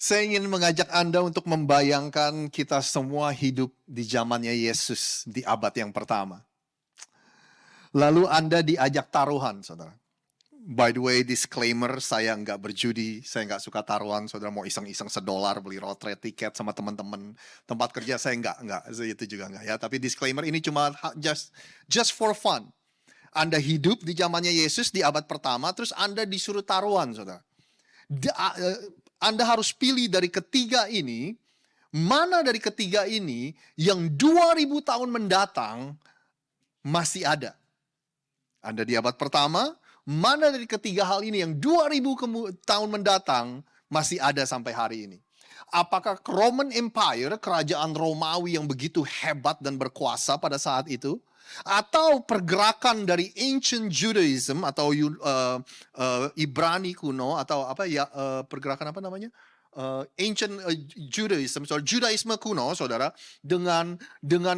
Saya ingin mengajak Anda untuk membayangkan kita semua hidup di zamannya Yesus di abad yang pertama. Lalu Anda diajak taruhan, saudara. By the way, disclaimer, saya nggak berjudi, saya nggak suka taruhan. Saudara mau iseng-iseng $1 beli road trip tiket sama teman-teman tempat kerja, saya nggak, itu juga nggak ya. Tapi disclaimer ini cuma just for fun. Anda hidup di zamannya Yesus di abad pertama, terus Anda disuruh taruhan, saudara. Anda harus pilih dari ketiga ini, mana dari ketiga ini yang 2000 tahun mendatang masih ada. Anda di abad pertama, mana dari ketiga hal ini yang 2000 tahun mendatang masih ada sampai hari ini. Apakah Roman Empire, kerajaan Romawi yang begitu hebat dan berkuasa pada saat itu, atau pergerakan dari ancient Judaism atau Ibrani kuno atau pergerakan apa namanya? Ancient Judaism, Judaisme kuno, saudara, dengan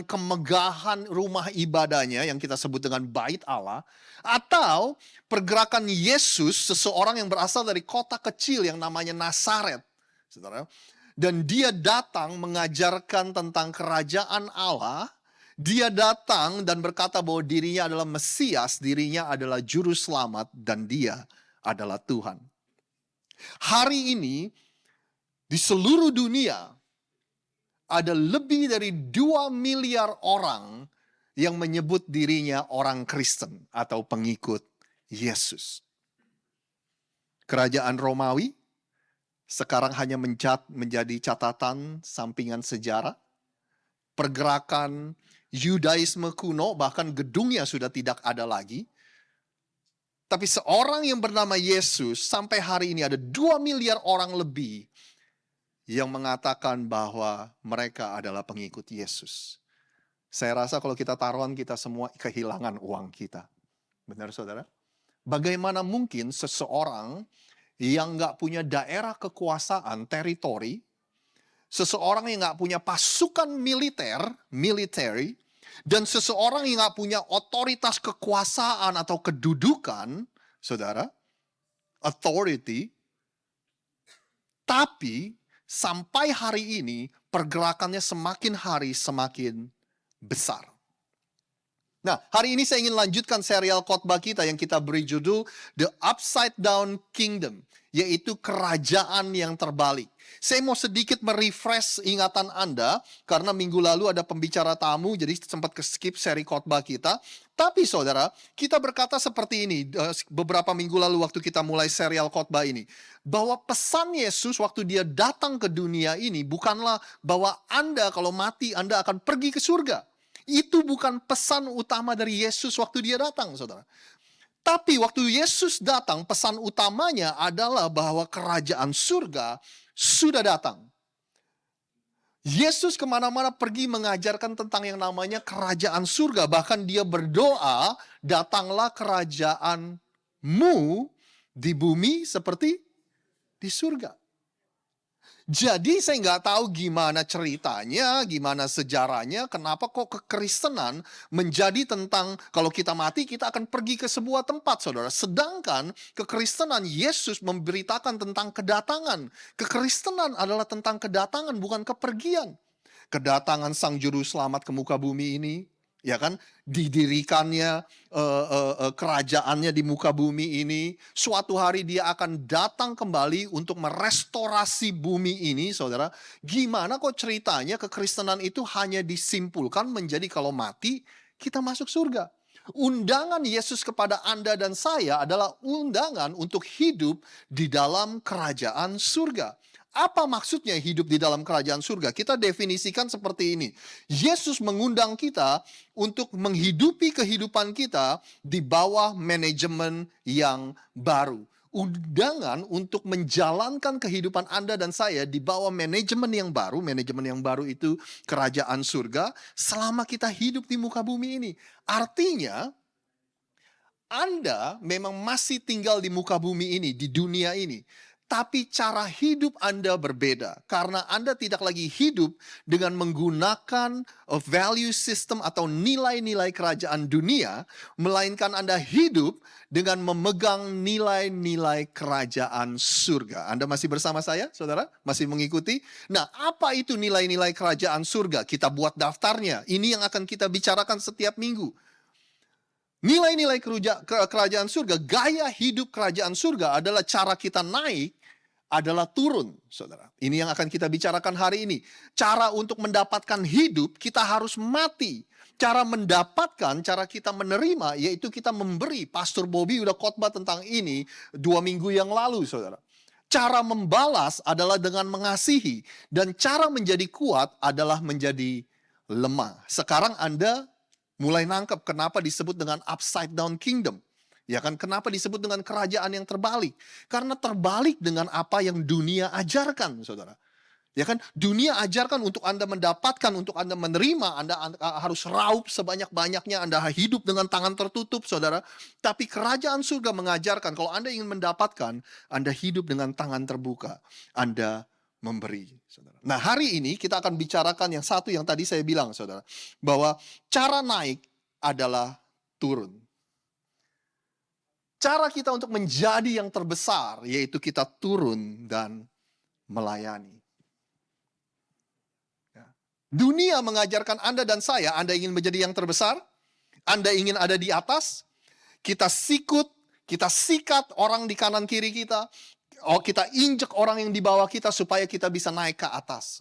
kemegahan rumah ibadahnya yang kita sebut dengan Bait Allah, atau pergerakan Yesus, seseorang yang berasal dari kota kecil yang namanya Nazaret, saudara, dan dia datang mengajarkan tentang kerajaan Allah. Dia datang dan berkata bahwa dirinya adalah Mesias, dirinya adalah Juru Selamat, dan dia adalah Tuhan. Hari ini, di seluruh dunia, ada lebih dari 2 miliar orang yang menyebut dirinya orang Kristen atau pengikut Yesus. Kerajaan Romawi sekarang hanya menjadi catatan sampingan sejarah. Pergerakan Yudaisme kuno, bahkan gedungnya sudah tidak ada lagi. Tapi seorang yang bernama Yesus, sampai hari ini ada 2 miliar orang lebih yang mengatakan bahwa mereka adalah pengikut Yesus. Saya rasa kalau kita taruhan, kita semua kehilangan uang kita. Benar, saudara? Bagaimana mungkin seseorang yang nggak punya daerah kekuasaan, teritori, seseorang yang nggak punya pasukan military, dan seseorang yang nggak punya otoritas kekuasaan atau kedudukan, saudara, authority, tapi sampai hari ini pergerakannya semakin hari semakin besar. Nah, hari ini saya ingin lanjutkan serial khotbah kita yang kita beri judul The Upside Down Kingdom, yaitu kerajaan yang terbalik. Saya mau sedikit merefresh ingatan Anda, karena minggu lalu ada pembicara tamu, jadi sempat skip seri khotbah kita. Tapi saudara, kita berkata seperti ini, beberapa minggu lalu waktu kita mulai serial khotbah ini, bahwa pesan Yesus waktu dia datang ke dunia ini, bukanlah bahwa Anda kalau mati, Anda akan pergi ke surga. Itu bukan pesan utama dari Yesus waktu dia datang, saudara. Tapi waktu Yesus datang, pesan utamanya adalah bahwa kerajaan surga sudah datang. Yesus kemana-mana pergi mengajarkan tentang yang namanya kerajaan surga. Bahkan dia berdoa, datanglah kerajaanmu di bumi seperti di surga. Jadi saya nggak tahu gimana ceritanya, gimana sejarahnya, kenapa kok kekristenan menjadi tentang kalau kita mati kita akan pergi ke sebuah tempat, saudara. Sedangkan kekristenan Yesus memberitakan tentang kedatangan. Kekristenan adalah tentang kedatangan, bukan kepergian. Kedatangan Sang Juru Selamat ke muka bumi ini, ya kan, didirikannya kerajaannya di muka bumi ini, suatu hari dia akan datang kembali untuk merestorasi bumi ini, saudara. Gimana kok ceritanya kekristenan itu hanya disimpulkan menjadi kalau mati kita masuk surga? Undangan Yesus kepada Anda dan saya adalah undangan untuk hidup di dalam kerajaan surga. Apa maksudnya hidup di dalam kerajaan surga? Kita definisikan seperti ini. Yesus mengundang kita untuk menghidupi kehidupan kita di bawah manajemen yang baru. Undangan untuk menjalankan kehidupan Anda dan saya di bawah manajemen yang baru. Manajemen yang baru itu kerajaan surga selama kita hidup di muka bumi ini. Artinya, Anda memang masih tinggal di muka bumi ini, di dunia ini. Tapi cara hidup Anda berbeda karena Anda tidak lagi hidup dengan menggunakan value system atau nilai-nilai kerajaan dunia, melainkan Anda hidup dengan memegang nilai-nilai kerajaan surga. Anda masih bersama saya, saudara? Masih mengikuti? Nah, apa itu nilai-nilai kerajaan surga? Kita buat daftarnya. Ini yang akan kita bicarakan setiap minggu. Nilai-nilai kerajaan surga, gaya hidup kerajaan surga adalah cara kita naik adalah turun, saudara. Ini yang akan kita bicarakan hari ini. Cara untuk mendapatkan hidup, kita harus mati. Cara mendapatkan, cara kita menerima, yaitu kita memberi. Pastor Bobby udah khotbah tentang ini 2 minggu yang lalu, saudara. Cara membalas adalah dengan mengasihi. Dan cara menjadi kuat adalah menjadi lemah. Sekarang Anda mulai nangkep kenapa disebut dengan upside down kingdom. Ya kan, kenapa disebut dengan kerajaan yang terbalik? Karena terbalik dengan apa yang dunia ajarkan, saudara. Ya kan, dunia ajarkan untuk Anda mendapatkan, untuk Anda menerima, Anda harus raup sebanyak-banyaknya, Anda hidup dengan tangan tertutup, saudara. Tapi kerajaan surga mengajarkan, kalau Anda ingin mendapatkan, Anda hidup dengan tangan terbuka. Anda memberi, saudara. Nah, hari ini kita akan bicarakan yang satu yang tadi saya bilang, saudara. Bahwa cara naik adalah turun. Cara kita untuk menjadi yang terbesar, yaitu kita turun dan melayani. Ya. Dunia mengajarkan Anda dan saya, Anda ingin menjadi yang terbesar, Anda ingin ada di atas, kita sikut, kita sikat orang di kanan kiri kita, kita injek orang yang di bawah kita supaya kita bisa naik ke atas.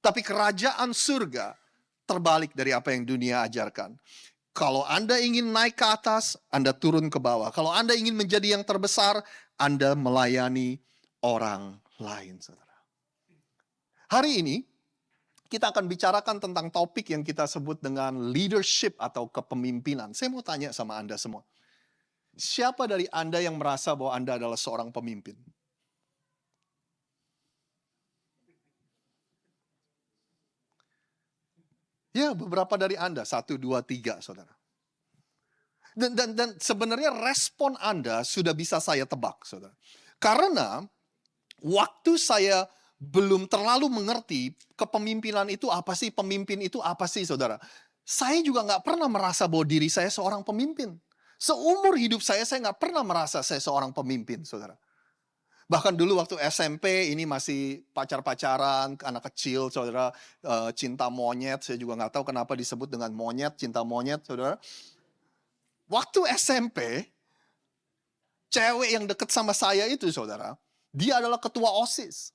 Tapi kerajaan surga terbalik dari apa yang dunia ajarkan. Kalau Anda ingin naik ke atas, Anda turun ke bawah. Kalau Anda ingin menjadi yang terbesar, Anda melayani orang lain, saudara. Hari ini, kita akan bicarakan tentang topik yang kita sebut dengan leadership atau kepemimpinan. Saya mau tanya sama Anda semua. Siapa dari Anda yang merasa bahwa Anda adalah seorang pemimpin? Ya, beberapa dari Anda. 1, 2, 3, saudara. Dan sebenarnya respon Anda sudah bisa saya tebak, saudara. Karena waktu saya belum terlalu mengerti kepemimpinan itu apa sih, pemimpin itu apa sih, saudara. Saya juga nggak pernah merasa bahwa diri saya seorang pemimpin. Seumur hidup saya nggak pernah merasa saya seorang pemimpin, saudara. Bahkan dulu waktu SMP ini masih pacar-pacaran, anak kecil, saudara, cinta monyet. Saya juga nggak tahu kenapa disebut dengan monyet, cinta monyet, saudara. Waktu SMP, cewek yang deket sama saya itu, saudara, dia adalah ketua OSIS.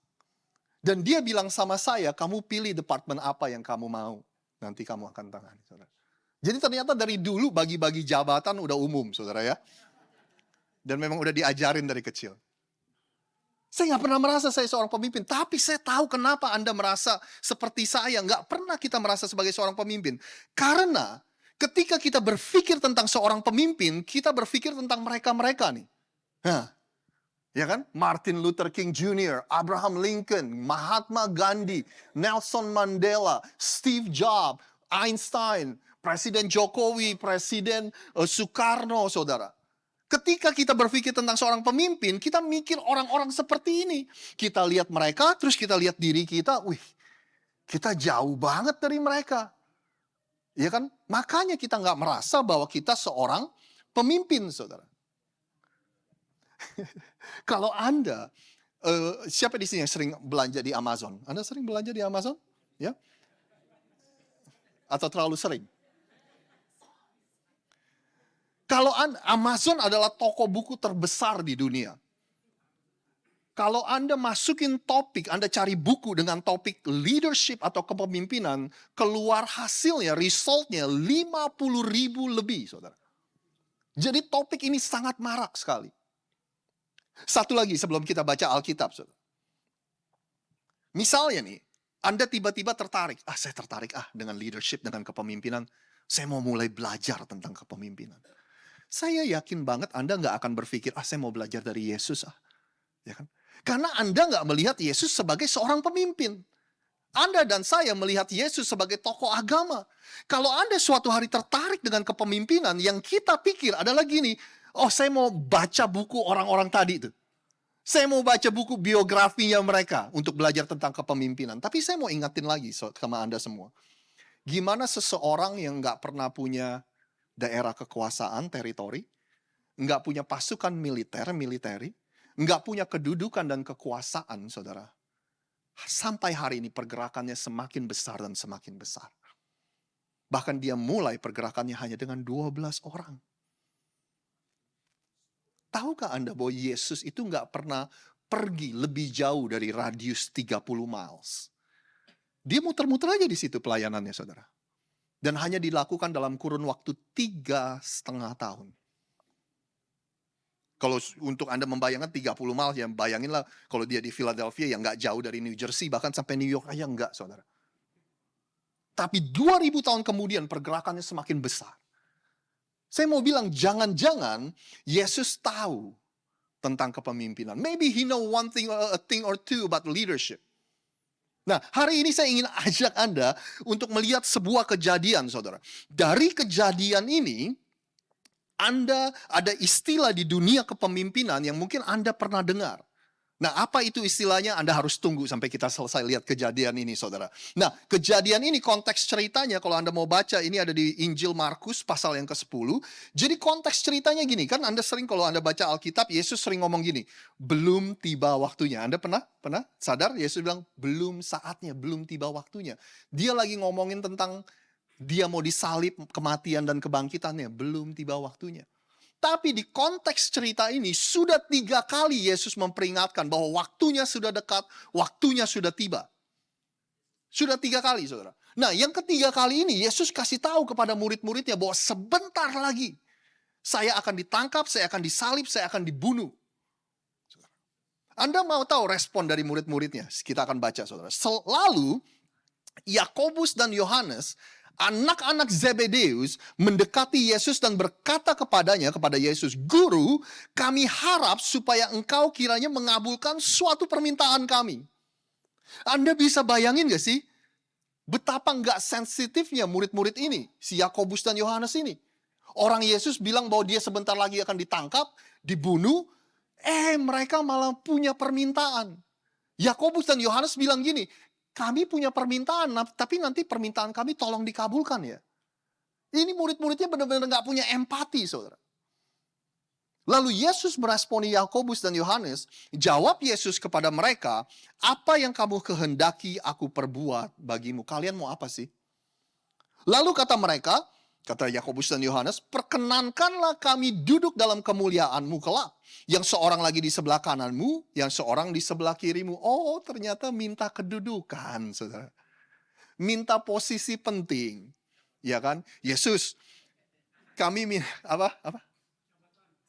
Dan dia bilang sama saya, kamu pilih departemen apa yang kamu mau. Nanti kamu akan tangani, saudara. Jadi ternyata dari dulu bagi-bagi jabatan udah umum, saudara ya. Dan memang udah diajarin dari kecil. Saya nggak pernah merasa saya seorang pemimpin, tapi saya tahu kenapa Anda merasa seperti saya. Nggak pernah kita merasa sebagai seorang pemimpin. Karena ketika kita berpikir tentang seorang pemimpin, kita berpikir tentang mereka-mereka nih. Nah, ya kan? Martin Luther King Jr., Abraham Lincoln, Mahatma Gandhi, Nelson Mandela, Steve Jobs, Einstein, Presiden Jokowi, Presiden Soekarno, saudara. Ketika kita berpikir tentang seorang pemimpin, kita mikir orang-orang seperti ini. Kita lihat mereka, terus kita lihat diri kita, wih, kita jauh banget dari mereka. Ya kan? Makanya kita nggak merasa bahwa kita seorang pemimpin, saudara. Kalau Anda, siapa di sini yang sering belanja di Amazon? Anda sering belanja di Amazon? Ya? Atau terlalu sering? Kalau Amazon adalah toko buku terbesar di dunia. Kalau Anda masukin topik, Anda cari buku dengan topik leadership atau kepemimpinan, keluar hasilnya, resultnya 50.000 lebih, saudara. Jadi topik ini sangat marak sekali. Satu lagi sebelum kita baca Alkitab, saudara. Misalnya nih, Anda tiba-tiba tertarik. Saya tertarik dengan leadership, dengan kepemimpinan. Saya mau mulai belajar tentang kepemimpinan. Saya yakin banget Anda nggak akan berpikir, saya mau belajar dari Yesus. Ya kan? Karena Anda nggak melihat Yesus sebagai seorang pemimpin. Anda dan saya melihat Yesus sebagai tokoh agama. Kalau Anda suatu hari tertarik dengan kepemimpinan, yang kita pikir adalah gini, saya mau baca buku orang-orang tadi itu. Saya mau baca buku biografinya mereka untuk belajar tentang kepemimpinan. Tapi saya mau ingatin lagi sama Anda semua. Gimana seseorang yang nggak pernah punya daerah kekuasaan, teritori, nggak punya pasukan militeri, nggak punya kedudukan dan kekuasaan, saudara. Sampai hari ini pergerakannya semakin besar dan semakin besar. Bahkan dia mulai pergerakannya hanya dengan 12 orang. Tahukah Anda bahwa Yesus itu nggak pernah pergi lebih jauh dari radius 30 miles. Dia muter-muter aja di situ pelayanannya, saudara. Dan hanya dilakukan dalam kurun waktu 3,5 tahun. Kalau untuk Anda membayangkan 30 miles, ya bayanginlah kalau dia di Philadelphia yang nggak jauh dari New Jersey, bahkan sampai New York aja nggak, saudara. Tapi 2000 tahun kemudian pergerakannya semakin besar. Saya mau bilang, jangan-jangan Yesus tahu tentang kepemimpinan. Maybe he know one thing, a thing or two about leadership. Nah, hari ini saya ingin ajak Anda untuk melihat sebuah kejadian, saudara. Dari kejadian ini, Anda ada istilah di dunia kepemimpinan yang mungkin Anda pernah dengar. Nah, apa itu istilahnya? Anda harus tunggu sampai kita selesai lihat kejadian ini, saudara. Nah, kejadian ini konteks ceritanya, kalau Anda mau baca, ini ada di Injil Markus pasal yang ke-10. Jadi konteks ceritanya gini, kan Anda sering kalau Anda baca Alkitab, Yesus sering ngomong gini, belum tiba waktunya. Anda pernah sadar? Yesus bilang, belum saatnya, belum tiba waktunya. Dia lagi ngomongin tentang dia mau disalib, kematian dan kebangkitannya, belum tiba waktunya. Tapi di konteks cerita ini, sudah 3 kali Yesus memperingatkan bahwa waktunya sudah dekat, waktunya sudah tiba. Sudah 3 kali, saudara. Nah, yang ketiga kali ini, Yesus kasih tahu kepada murid-muridnya bahwa sebentar lagi, saya akan ditangkap, saya akan disalib, saya akan dibunuh. Anda mau tahu respon dari murid-muridnya? Kita akan baca, saudara. Lalu, Yakobus dan Yohanes, anak-anak Zebedeus, mendekati Yesus dan berkata kepadanya, kepada Yesus, Guru, kami harap supaya engkau kiranya mengabulkan suatu permintaan kami. Anda bisa bayangin gak sih? Betapa nggak sensitifnya murid-murid ini, si Yakobus dan Yohanes ini. Orang Yesus bilang bahwa dia sebentar lagi akan ditangkap, dibunuh, mereka malah punya permintaan. Yakobus dan Yohanes bilang gini, kami punya permintaan, tapi nanti permintaan kami tolong dikabulkan ya. Ini murid-muridnya benar-benar nggak punya empati, saudara. Lalu Yesus meresponi Yakobus dan Yohanes, jawab Yesus kepada mereka, apa yang kamu kehendaki aku perbuat bagimu? Kalian mau apa sih? Lalu kata mereka, kata Yakobus dan Yohanes, perkenankanlah kami duduk dalam kemuliaan-Mu kelak. Yang seorang lagi di sebelah kananmu, yang seorang di sebelah kirimu. Oh, ternyata minta kedudukan, saudara. Minta posisi penting. Ya kan? Yesus, kami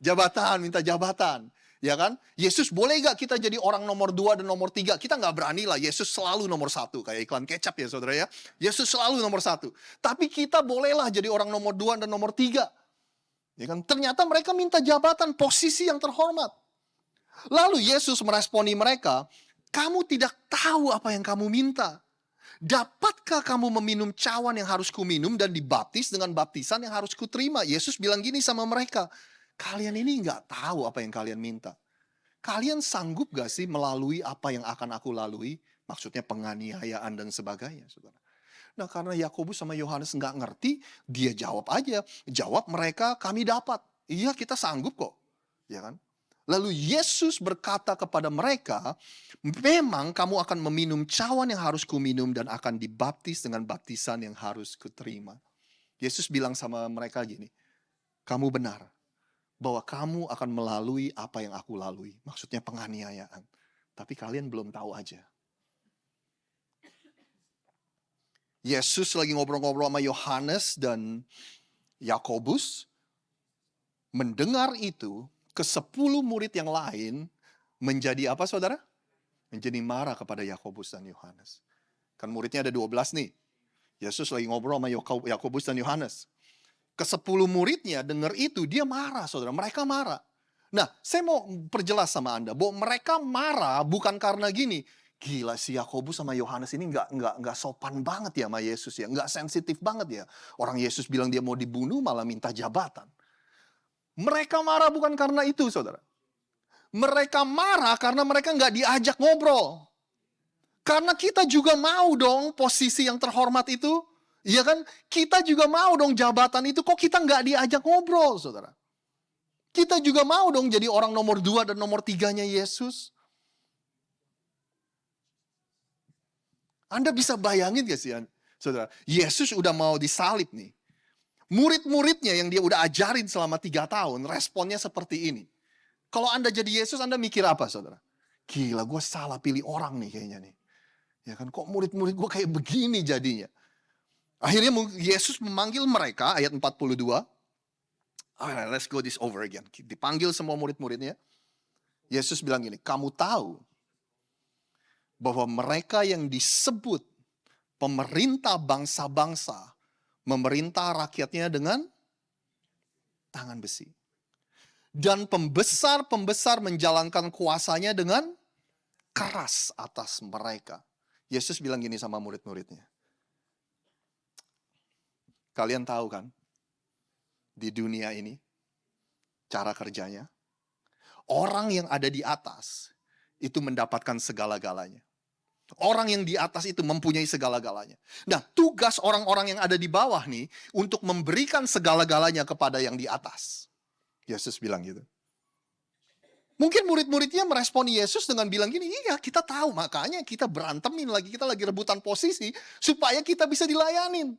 jabatan, minta jabatan. Ya kan? Yesus, boleh gak kita jadi orang nomor 2 dan nomor 3? Kita gak berani lah, Yesus selalu nomor 1. Kayak iklan kecap ya saudara ya. Yesus selalu nomor 1. Tapi kita bolehlah jadi orang nomor 2 dan nomor 3. Ya kan? Ternyata mereka minta jabatan, posisi yang terhormat. Lalu Yesus meresponi mereka, kamu tidak tahu apa yang kamu minta. Dapatkah kamu meminum cawan yang harus kuminum dan dibaptis dengan baptisan yang harus kuterima? Yesus bilang gini sama mereka, kalian ini nggak tahu apa yang kalian minta. Kalian sanggup gak sih melalui apa yang akan aku lalui? Maksudnya penganiayaan dan sebagainya, saudara. Nah, karena Yakobus sama Yohanes nggak ngerti, dia jawab aja. Jawab mereka, kami dapat. Iya, kita sanggup kok. Ya kan? Lalu Yesus berkata kepada mereka, memang kamu akan meminum cawan yang harus kuminum dan akan dibaptis dengan baptisan yang harus kuterima. Yesus bilang sama mereka gini, kamu benar bahwa kamu akan melalui apa yang aku lalui. Maksudnya penganiayaan. Tapi kalian belum tahu aja. Yesus lagi ngobrol-ngobrol sama Yohanes dan Yakobus. Mendengar itu, ke-10 murid yang lain menjadi apa saudara? Menjadi marah kepada Yakobus dan Yohanes. Kan muridnya ada 12 nih. Yesus lagi ngobrol sama Yakobus dan Yohanes. Ke-10 muridnya dengar itu, dia marah saudara. Mereka marah. Nah, saya mau perjelas sama Anda bahwa mereka marah bukan karena gini, gila si Yakobus sama Yohanes ini nggak sopan banget ya sama Yesus ya, nggak sensitif banget ya. Orang Yesus bilang dia mau dibunuh malah minta jabatan. Mereka marah bukan karena itu, saudara. Mereka marah karena mereka nggak diajak ngobrol. Karena kita juga mau dong posisi yang terhormat itu. Iya kan? Kita juga mau dong jabatan itu. Kok kita nggak diajak ngobrol, saudara? Kita juga mau dong jadi orang nomor 2 dan nomor 3-nya Yesus. Anda bisa bayangin gak sih, saudara? Yesus udah mau disalib nih. Murid-muridnya yang dia udah ajarin selama 3 tahun, responnya seperti ini. Kalau Anda jadi Yesus, Anda mikir apa, saudara? Gila, gue salah pilih orang nih kayaknya nih. Ya kan, kok murid-murid gue kayak begini jadinya. Akhirnya Yesus memanggil mereka, ayat 42. Alright, let's go this over again. Dipanggil semua murid-muridnya. Yesus bilang gini, kamu tahu bahwa mereka yang disebut pemerintah bangsa-bangsa, memerintah rakyatnya dengan tangan besi. Dan pembesar-pembesar menjalankan kuasanya dengan keras atas mereka. Yesus bilang gini sama murid-muridnya. Kalian tahu kan, di dunia ini, cara kerjanya, orang yang ada di atas, itu mendapatkan segala-galanya. Orang yang di atas itu mempunyai segala-galanya. Nah, tugas orang-orang yang ada di bawah nih untuk memberikan segala-galanya kepada yang di atas. Yesus bilang gitu. Mungkin murid-muridnya merespon Yesus dengan bilang gini, iya kita tahu makanya kita berantemin lagi, kita lagi rebutan posisi supaya kita bisa dilayanin.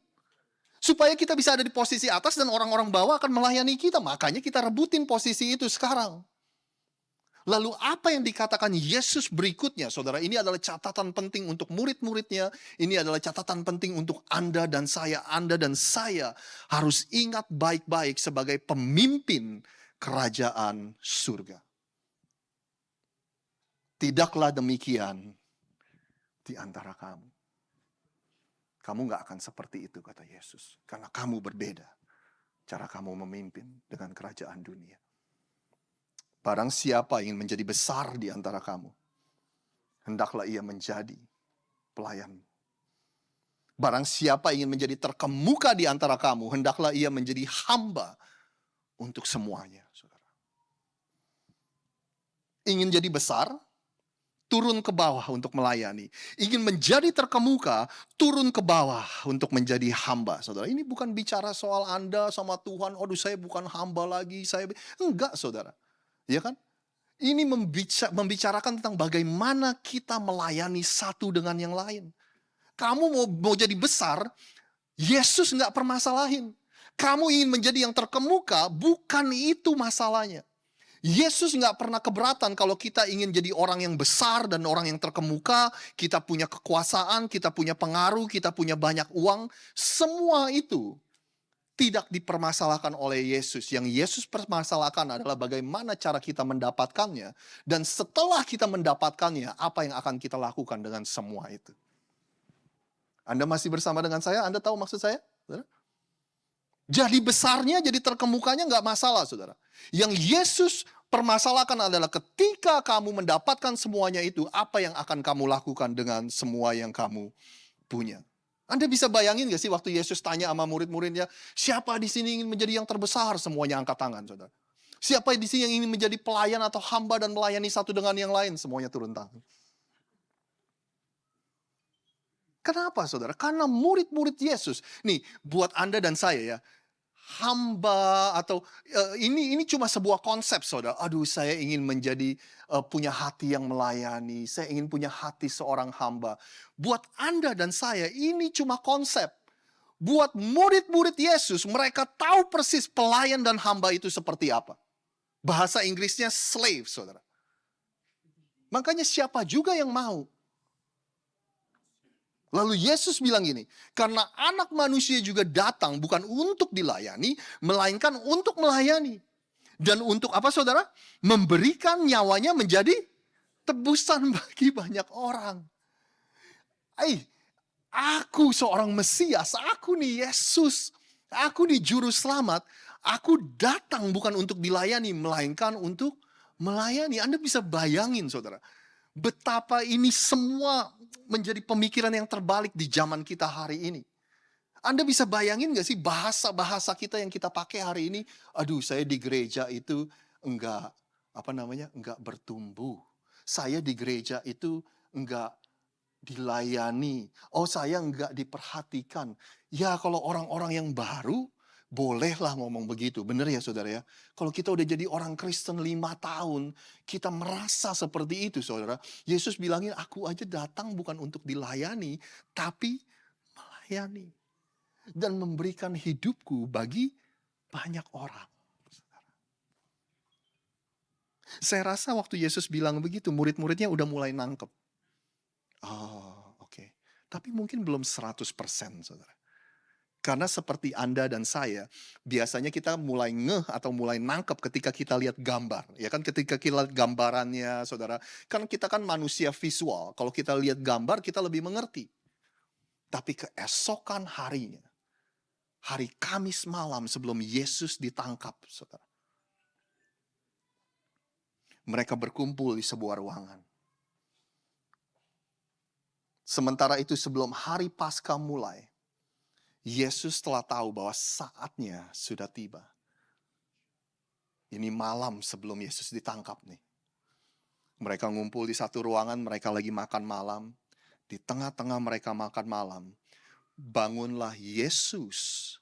Supaya kita bisa ada di posisi atas dan orang-orang bawah akan melayani kita. Makanya kita rebutin posisi itu sekarang. Lalu apa yang dikatakan Yesus berikutnya, saudara, ini adalah catatan penting untuk murid-muridnya, ini adalah catatan penting untuk Anda dan saya. Anda dan saya harus ingat baik-baik sebagai pemimpin kerajaan surga. Tidaklah demikian di antara kamu. Kamu gak akan seperti itu, kata Yesus. Karena kamu berbeda cara kamu memimpin dengan kerajaan dunia. Barang siapa ingin menjadi besar di antara kamu, hendaklah ia menjadi pelayan. Barang siapa ingin menjadi terkemuka di antara kamu, hendaklah ia menjadi hamba untuk semuanya, saudara. Ingin jadi besar, turun ke bawah untuk melayani. Ingin menjadi terkemuka, turun ke bawah untuk menjadi hamba, saudara. Ini bukan bicara soal Anda sama Tuhan, aduh saya bukan hamba lagi, enggak, saudara. Ya kan? Ini membicarakan tentang bagaimana kita melayani satu dengan yang lain. Kamu mau jadi besar, Yesus nggak permasalahin. Kamu ingin menjadi yang terkemuka, bukan itu masalahnya. Yesus nggak pernah keberatan kalau kita ingin jadi orang yang besar dan orang yang terkemuka, kita punya kekuasaan, kita punya pengaruh, kita punya banyak uang. Semua itu tidak dipermasalahkan oleh Yesus. Yang Yesus permasalahkan adalah bagaimana cara kita mendapatkannya. Dan setelah kita mendapatkannya, apa yang akan kita lakukan dengan semua itu. Anda masih bersama dengan saya? Anda tahu maksud saya? Saudara? Jadi besarnya, jadi terkemukanya nggak masalah, saudara. Yang Yesus permasalahkan adalah ketika kamu mendapatkan semuanya itu, apa yang akan kamu lakukan dengan semua yang kamu punya. Anda bisa bayangin gak sih waktu Yesus tanya sama murid-muridnya, siapa di sini ingin menjadi yang terbesar? Semuanya angkat tangan, saudara. Siapa di sini yang ingin menjadi pelayan atau hamba dan melayani satu dengan yang lain? Semuanya turun tangan. Kenapa, saudara? Karena murid-murid Yesus. Nih, buat Anda dan saya ya, hamba atau ini cuma sebuah konsep, saudara. Aduh, saya ingin menjadi punya hati yang melayani. Saya ingin punya hati seorang hamba. Buat Anda dan saya, ini cuma konsep. Buat murid-murid Yesus, mereka tahu persis pelayan dan hamba itu seperti apa. Bahasa Inggrisnya slave, saudara. Makanya siapa juga yang mau? Lalu Yesus bilang gini, karena anak manusia juga datang bukan untuk dilayani, melainkan untuk melayani. Dan untuk apa, saudara? Memberikan nyawanya menjadi tebusan bagi banyak orang. Aku seorang Mesias, aku nih Yesus, aku nih Juru Selamat, aku datang bukan untuk dilayani, melainkan untuk melayani. Anda bisa bayangin, saudara, betapa ini semua menjadi pemikiran yang terbalik di zaman kita hari ini. Anda bisa bayangin gak sih bahasa-bahasa kita yang kita pakai hari ini? Aduh, saya di gereja itu enggak enggak bertumbuh. Saya di gereja itu enggak dilayani. Oh, saya enggak diperhatikan. Ya, kalau orang-orang yang baru, bolehlah ngomong begitu. Benar ya, saudara ya? Kalau kita udah jadi orang Kristen 5 tahun, kita merasa seperti itu, saudara. Yesus bilangin, aku aja datang bukan untuk dilayani, tapi melayani. Dan memberikan hidupku bagi banyak orang. Saya rasa waktu Yesus bilang begitu, murid-muridnya udah mulai nangkep. Oh, oke. Tapi mungkin belum 100%, saudara. Karena seperti Anda dan saya, biasanya kita mulai ngeh atau mulai nangkep ketika kita lihat gambar. Ya kan, ketika kita lihat gambarannya, saudara. Kan kita kan manusia visual. Kalau kita lihat gambar, kita lebih mengerti. Tapi keesokan harinya, hari Kamis malam sebelum Yesus ditangkap, saudara. Mereka berkumpul di sebuah ruangan. Sementara itu sebelum hari Paskah mulai, Yesus telah tahu bahwa saatnya sudah tiba. Ini malam sebelum Yesus ditangkap nih. Mereka ngumpul di satu ruangan, mereka lagi makan malam. Di tengah-tengah mereka makan malam, bangunlah Yesus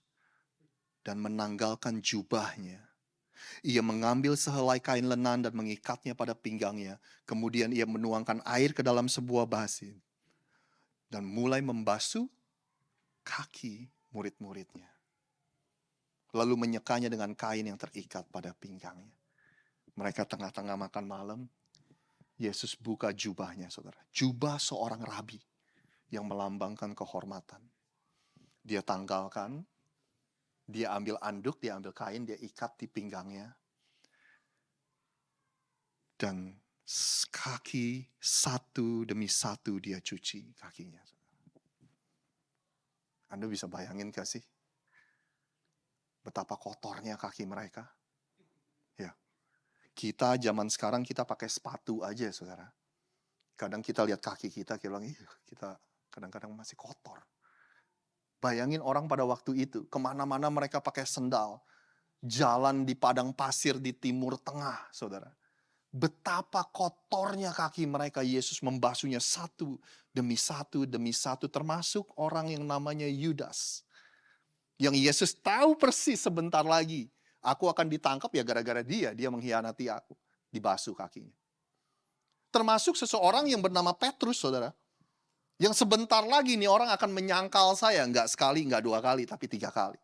dan menanggalkan jubahnya. Ia mengambil sehelai kain lenan dan mengikatnya pada pinggangnya. Kemudian ia menuangkan air ke dalam sebuah basin dan mulai membasuh kaki murid-muridnya. Lalu menyekanya dengan kain yang terikat pada pinggangnya. Mereka tengah-tengah makan malam, Yesus buka jubahnya, saudara. Jubah seorang rabi yang melambangkan kehormatan. Dia tanggalkan, dia ambil anduk, dia ambil kain, dia ikat di pinggangnya. Dan kaki satu demi satu dia cuci kakinya. Anda bisa bayangin gak sih? Betapa kotornya kaki mereka. Ya. Kita zaman sekarang kita pakai sepatu aja, saudara. Kadang kita lihat kaki kita bilang, kita kadang-kadang masih kotor. Bayangin orang pada waktu itu, kemana-mana mereka pakai sendal. Jalan di padang pasir di timur tengah, saudara. Betapa kotornya kaki mereka, Yesus membasuhnya satu demi satu demi satu, termasuk orang yang namanya Yudas. Yang Yesus tahu persis sebentar lagi, aku akan ditangkap ya gara-gara dia mengkhianati aku, dibasuh kakinya. Termasuk seseorang yang bernama Petrus, saudara. Yang sebentar lagi nih orang akan menyangkal saya, nggak sekali, nggak 2 kali, tapi 3 kali.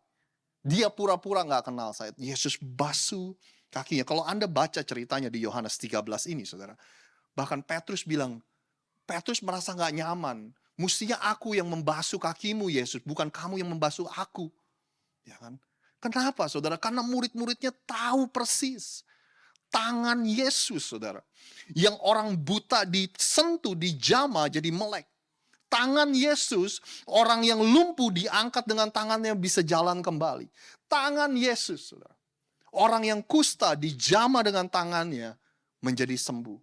Dia pura-pura nggak kenal saya. Yesus basuh kakinya. Kalau Anda baca ceritanya di Yohanes 13 ini, saudara. Bahkan Petrus bilang, Petrus merasa nggak nyaman. Mestinya aku yang membasuh kakimu, Yesus. Bukan kamu yang membasuh aku. Ya kan? Kenapa, saudara? Karena murid-muridnya tahu persis. Tangan Yesus, saudara. Yang orang buta disentuh, dijamah jadi melek. Tangan Yesus, orang yang lumpuh diangkat dengan tangannya bisa jalan kembali. Tangan Yesus, saudara. Orang yang kusta dijamah dengan tangannya menjadi sembuh.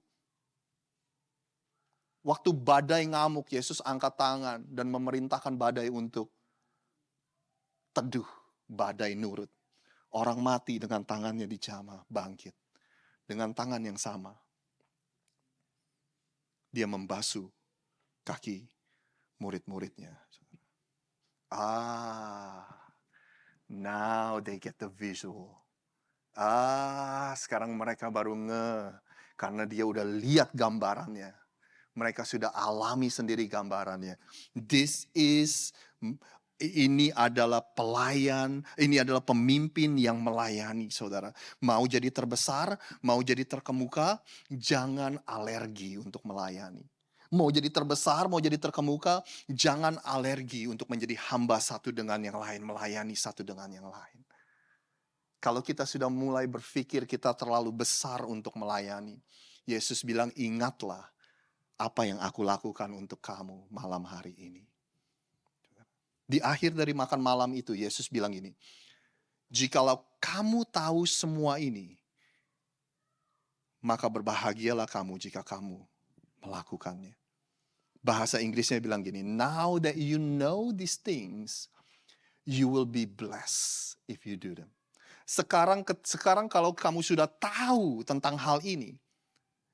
Waktu badai ngamuk, Yesus angkat tangan dan memerintahkan badai untuk teduh. Badai nurut. Orang mati dengan tangannya dijamah, bangkit. Dengan tangan yang sama. Dia membasuh kaki murid-muridnya. Now they get the visual. Sekarang mereka baru karena dia udah lihat gambarannya. Mereka sudah alami sendiri gambarannya. Ini adalah pelayan, ini adalah pemimpin yang melayani, saudara. Mau jadi terbesar, mau jadi terkemuka, jangan alergi untuk melayani. Mau jadi terbesar, mau jadi terkemuka, jangan alergi untuk menjadi hamba satu dengan yang lain, melayani satu dengan yang lain. Kalau kita sudah mulai berpikir kita terlalu besar untuk melayani, Yesus bilang, ingatlah apa yang aku lakukan untuk kamu malam hari ini. Di akhir dari makan malam itu, Yesus bilang gini, jikalau kamu tahu semua ini, maka berbahagialah kamu jika kamu melakukannya. Bahasa Inggrisnya bilang gini, now that you know these things, you will be blessed if you do them. Sekarang kalau kamu sudah tahu tentang hal ini,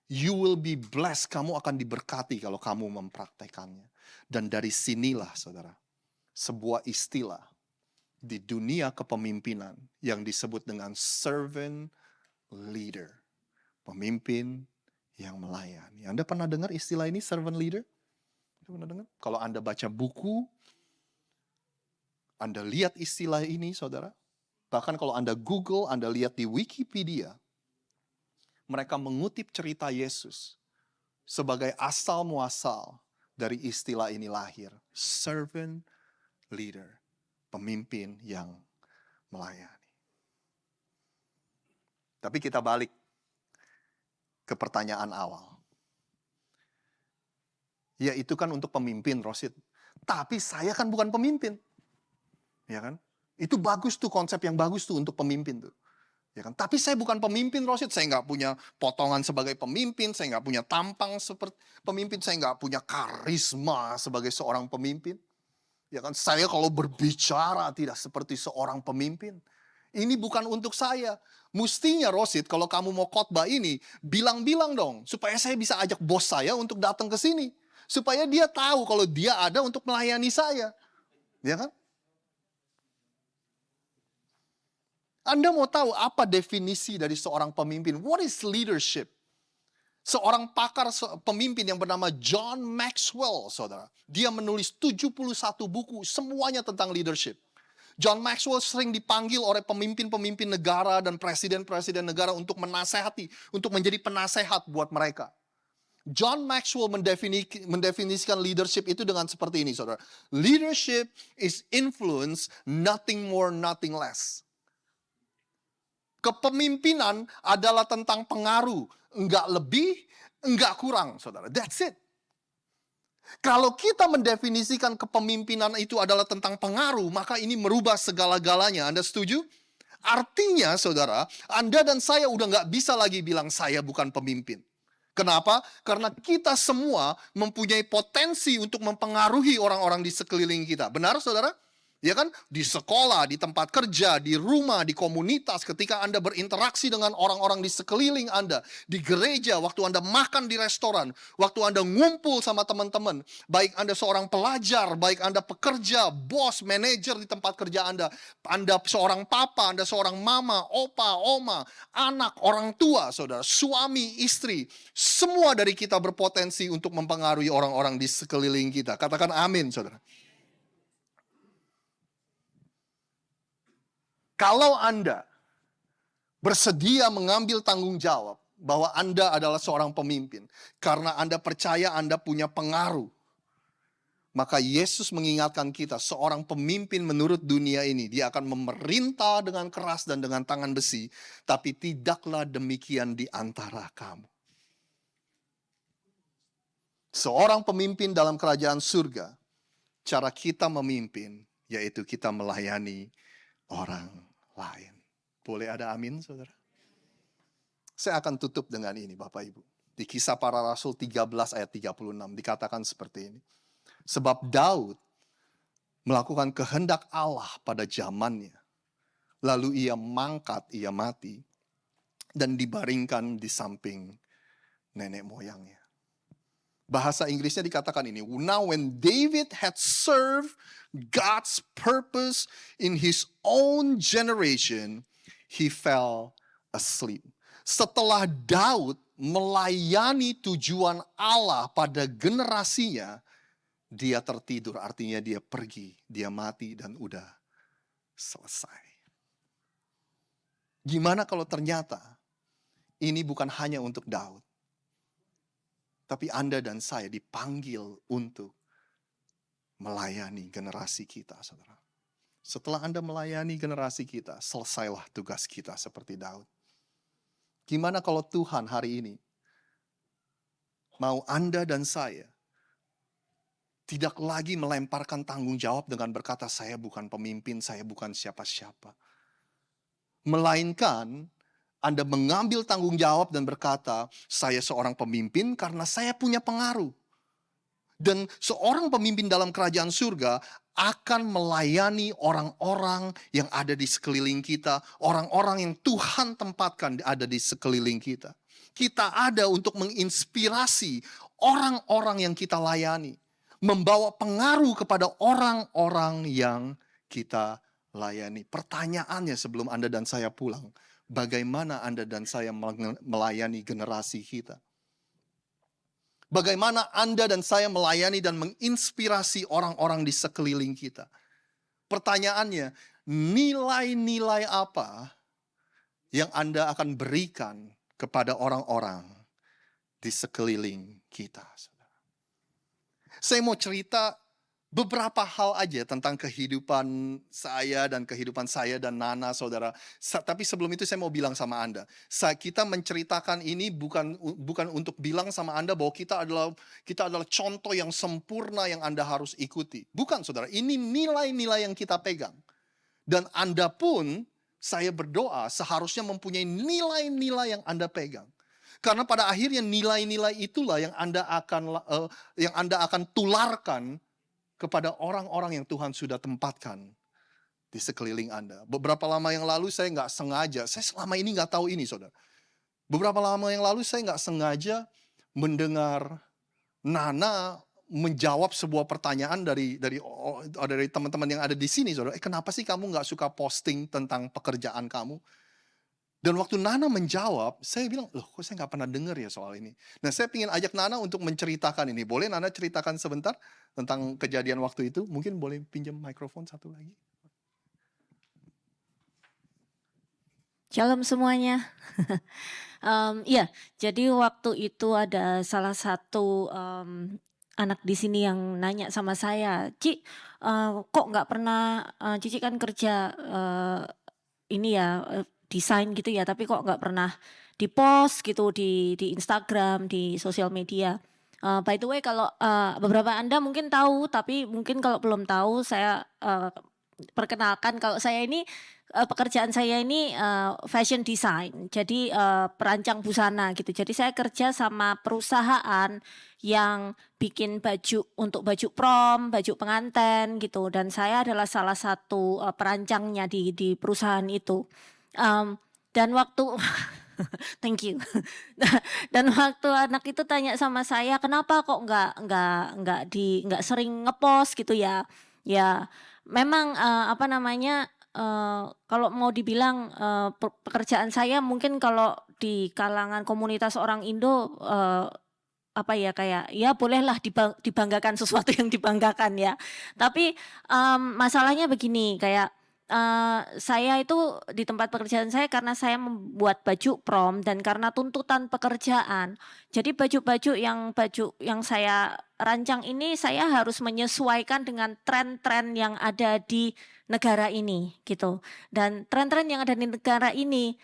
you will be blessed. Kamu akan diberkati kalau kamu mempraktekannya. Dan dari sinilah, saudara, sebuah istilah di dunia kepemimpinan yang disebut dengan servant leader. Pemimpin yang melayani. Anda pernah dengar istilah ini, servant leader? Pernah dengar? Kalau Anda baca buku, Anda lihat istilah ini, saudara. Bahkan kalau Anda Google, Anda lihat di Wikipedia, mereka mengutip cerita Yesus sebagai asal muasal dari istilah ini lahir. Servant leader, pemimpin yang melayani. Tapi kita balik ke pertanyaan awal. Ya itu kan untuk pemimpin, Rosid. Tapi saya kan bukan pemimpin. Ya kan? Itu bagus tuh, konsep yang bagus tuh untuk pemimpin tuh. Ya kan? Tapi saya bukan pemimpin, Rosid. Saya nggak punya potongan sebagai pemimpin. Saya nggak punya tampang seperti pemimpin. Saya nggak punya karisma sebagai seorang pemimpin. Ya kan? Saya kalau berbicara tidak seperti seorang pemimpin. Ini bukan untuk saya. Mestinya, Rosid, kalau kamu mau khotbah ini, bilang-bilang dong. Supaya saya bisa ajak bos saya untuk datang ke sini. Supaya dia tahu kalau dia ada untuk melayani saya. Ya kan? Anda mau tahu apa definisi dari seorang pemimpin? What is leadership? Seorang pakar pemimpin yang bernama John Maxwell, saudara. Dia menulis 71 buku, semuanya tentang leadership. John Maxwell sering dipanggil oleh pemimpin-pemimpin negara dan presiden-presiden negara untuk menasehati, untuk menjadi penasehat buat mereka. John Maxwell mendefinisikan leadership itu dengan seperti ini, saudara. Leadership is influence, nothing more, nothing less. Kepemimpinan adalah tentang pengaruh. Enggak lebih, enggak kurang, saudara. That's it. Kalau kita mendefinisikan kepemimpinan itu adalah tentang pengaruh, maka ini merubah segala-galanya. Anda setuju? Artinya, saudara, Anda dan saya udah nggak bisa lagi bilang saya bukan pemimpin. Kenapa? Karena kita semua mempunyai potensi untuk mempengaruhi orang-orang di sekeliling kita. Benar, saudara? Ya kan? Di sekolah, di tempat kerja, di rumah, di komunitas, ketika Anda berinteraksi dengan orang-orang di sekeliling Anda, di gereja, waktu Anda makan di restoran, waktu Anda ngumpul sama teman-teman, baik Anda seorang pelajar, baik Anda pekerja, bos, manajer di tempat kerja Anda seorang papa, Anda seorang mama, opa, oma, anak, orang tua, saudara, suami, istri, semua dari kita berpotensi untuk mempengaruhi orang-orang di sekeliling kita. Katakan amin, saudara. Kalau Anda bersedia mengambil tanggung jawab bahwa Anda adalah seorang pemimpin, karena Anda percaya Anda punya pengaruh, maka Yesus mengingatkan kita, seorang pemimpin menurut dunia ini, dia akan memerintah dengan keras dan dengan tangan besi, tapi tidaklah demikian di antara kamu. Seorang pemimpin dalam kerajaan surga, cara kita memimpin, yaitu kita melayani orang lain. Boleh ada amin, saudara? Saya akan tutup dengan ini, Bapak Ibu. Di Kisah Para Rasul 13 ayat 36 dikatakan seperti ini. Sebab Daud melakukan kehendak Allah pada zamannya. Lalu ia mangkat, ia mati, dan dibaringkan di samping nenek moyangnya. Bahasa Inggrisnya dikatakan ini. Now when David had served God's purpose in his own generation, he fell asleep. Setelah Daud melayani tujuan Allah pada generasinya, dia tertidur. Artinya dia pergi, dia mati dan udah selesai. Gimana kalau ternyata ini bukan hanya untuk Daud, tapi Anda dan saya dipanggil untuk melayani generasi kita, saudara. Setelah Anda melayani generasi kita, selesailah tugas kita seperti Daud. Gimana kalau Tuhan hari ini mau Anda dan saya tidak lagi melemparkan tanggung jawab dengan berkata, saya bukan pemimpin, saya bukan siapa-siapa. Melainkan Anda mengambil tanggung jawab dan berkata, saya seorang pemimpin karena saya punya pengaruh. Dan seorang pemimpin dalam kerajaan surga akan melayani orang-orang yang ada di sekeliling kita, orang-orang yang Tuhan tempatkan ada di sekeliling kita. Kita ada untuk menginspirasi orang-orang yang kita layani, membawa pengaruh kepada orang-orang yang kita layani. Pertanyaannya sebelum Anda dan saya pulang, bagaimana Anda dan saya melayani generasi kita? Bagaimana Anda dan saya melayani dan menginspirasi orang-orang di sekeliling kita? Pertanyaannya, nilai-nilai apa yang Anda akan berikan kepada orang-orang di sekeliling kita? Saya mau cerita beberapa hal aja tentang kehidupan saya dan Nana, saudara. Tapi sebelum itu saya mau bilang sama Anda, kita menceritakan ini bukan untuk bilang sama Anda bahwa kita adalah contoh yang sempurna yang Anda harus ikuti. Bukan, saudara. Ini nilai-nilai yang kita pegang. Dan Anda pun, saya berdoa, seharusnya mempunyai nilai-nilai yang Anda pegang. Karena pada akhirnya nilai-nilai itulah yang Anda akan tularkan kepada orang-orang yang Tuhan sudah tempatkan di sekeliling Anda. Beberapa lama yang lalu saya nggak sengaja, saya selama ini nggak tahu ini, saudara. Beberapa lama yang lalu saya nggak sengaja mendengar Nana menjawab sebuah pertanyaan dari teman-teman yang ada di sini, saudara. Kenapa sih kamu nggak suka posting tentang pekerjaan kamu? Dan waktu Nana menjawab, saya bilang, loh kok saya nggak pernah dengar ya soal ini. Nah, saya ingin ajak Nana untuk menceritakan ini. Boleh Nana ceritakan sebentar tentang kejadian waktu itu? Mungkin boleh pinjam mikrofon satu lagi. Shalom semuanya. Iya, jadi waktu itu ada salah satu anak di sini yang nanya sama saya, Ci, kok nggak pernah, Cici kan kerja ini ya desain gitu ya, tapi kok nggak pernah di-post gitu di Instagram, di sosial media. By the way kalau beberapa Anda mungkin tahu, tapi mungkin kalau belum tahu saya perkenalkan kalau saya ini pekerjaan saya ini fashion design. Jadi perancang busana gitu. Jadi saya kerja sama perusahaan yang bikin baju untuk baju prom, baju pengantin gitu. Dan saya adalah salah satu perancangnya di perusahaan itu. Dan waktu thank you. Dan waktu anak itu tanya sama saya, kenapa kok nggak sering ngepost gitu ya? Ya, memang apa namanya? Kalau mau dibilang pekerjaan saya mungkin kalau di kalangan komunitas orang Indo apa ya kayak ya bolehlah dibanggakan sesuatu yang dibanggakan ya. Tapi masalahnya begini kayak. Saya itu di tempat pekerjaan saya karena saya membuat baju prom dan karena tuntutan pekerjaan. Jadi baju yang saya rancang ini saya harus menyesuaikan dengan tren-tren yang ada di negara ini gitu. Dan tren-tren yang ada di negara ini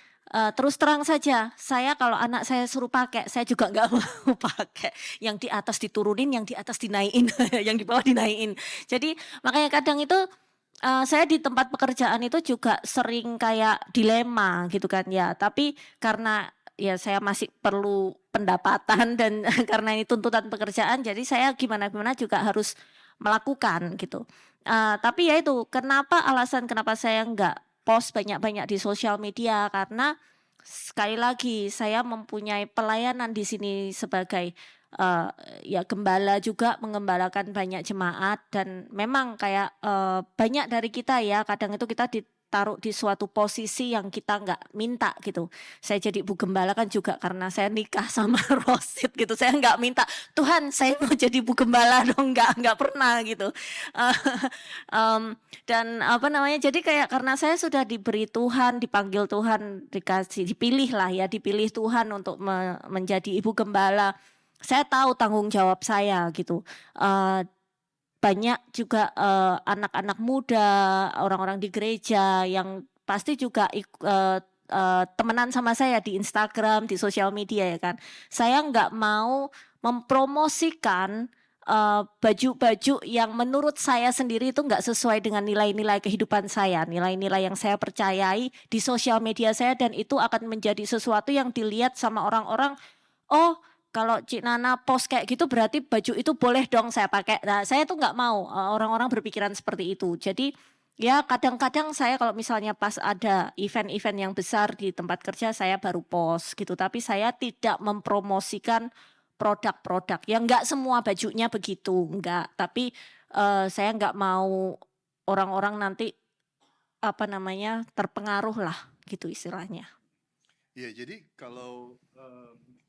terus terang saja, saya kalau anak saya suruh pakai, saya juga nggak mau pakai. Yang di atas diturunin, yang di atas dinaikin, yang di bawah dinaikin. Jadi makanya kadang itu saya di tempat pekerjaan itu juga sering kayak dilema gitu kan ya, tapi karena ya saya masih perlu pendapatan dan karena ini tuntutan pekerjaan jadi saya gimana-gimana juga harus melakukan gitu. Tapi ya itu alasan kenapa saya nggak post banyak-banyak di sosial media karena sekali lagi saya mempunyai pelayanan di sini sebagai ya gembala juga mengembalakan banyak jemaat dan memang kayak banyak dari kita ya kadang itu kita ditaruh di suatu posisi yang kita nggak minta gitu. Saya jadi ibu gembala kan juga karena saya nikah sama Rosid gitu. Saya nggak minta, Tuhan saya mau jadi ibu gembala dong, nggak pernah gitu. Dan apa namanya? Jadi kayak karena saya sudah diberi Tuhan, dipanggil Tuhan, dipilih Tuhan untuk menjadi ibu gembala. Saya tahu tanggung jawab saya gitu. Banyak juga anak-anak muda, orang-orang di gereja yang pasti juga temenan sama saya di Instagram, di sosial media ya kan. Saya nggak mau mempromosikan baju-baju yang menurut saya sendiri itu nggak sesuai dengan nilai-nilai kehidupan saya, nilai-nilai yang saya percayai di sosial media saya dan itu akan menjadi sesuatu yang dilihat sama orang-orang, oh kalau Cik Nana post kayak gitu berarti baju itu boleh dong saya pakai. Nah, saya tuh nggak mau, orang-orang berpikiran seperti itu. Jadi, ya kadang-kadang saya kalau misalnya pas ada event-event yang besar di tempat kerja saya baru post gitu, tapi saya tidak mempromosikan produk-produk. Ya nggak semua bajunya begitu, enggak. Tapi, saya nggak mau orang-orang nanti, apa namanya, terpengaruh lah gitu istilahnya. Ya, jadi kalau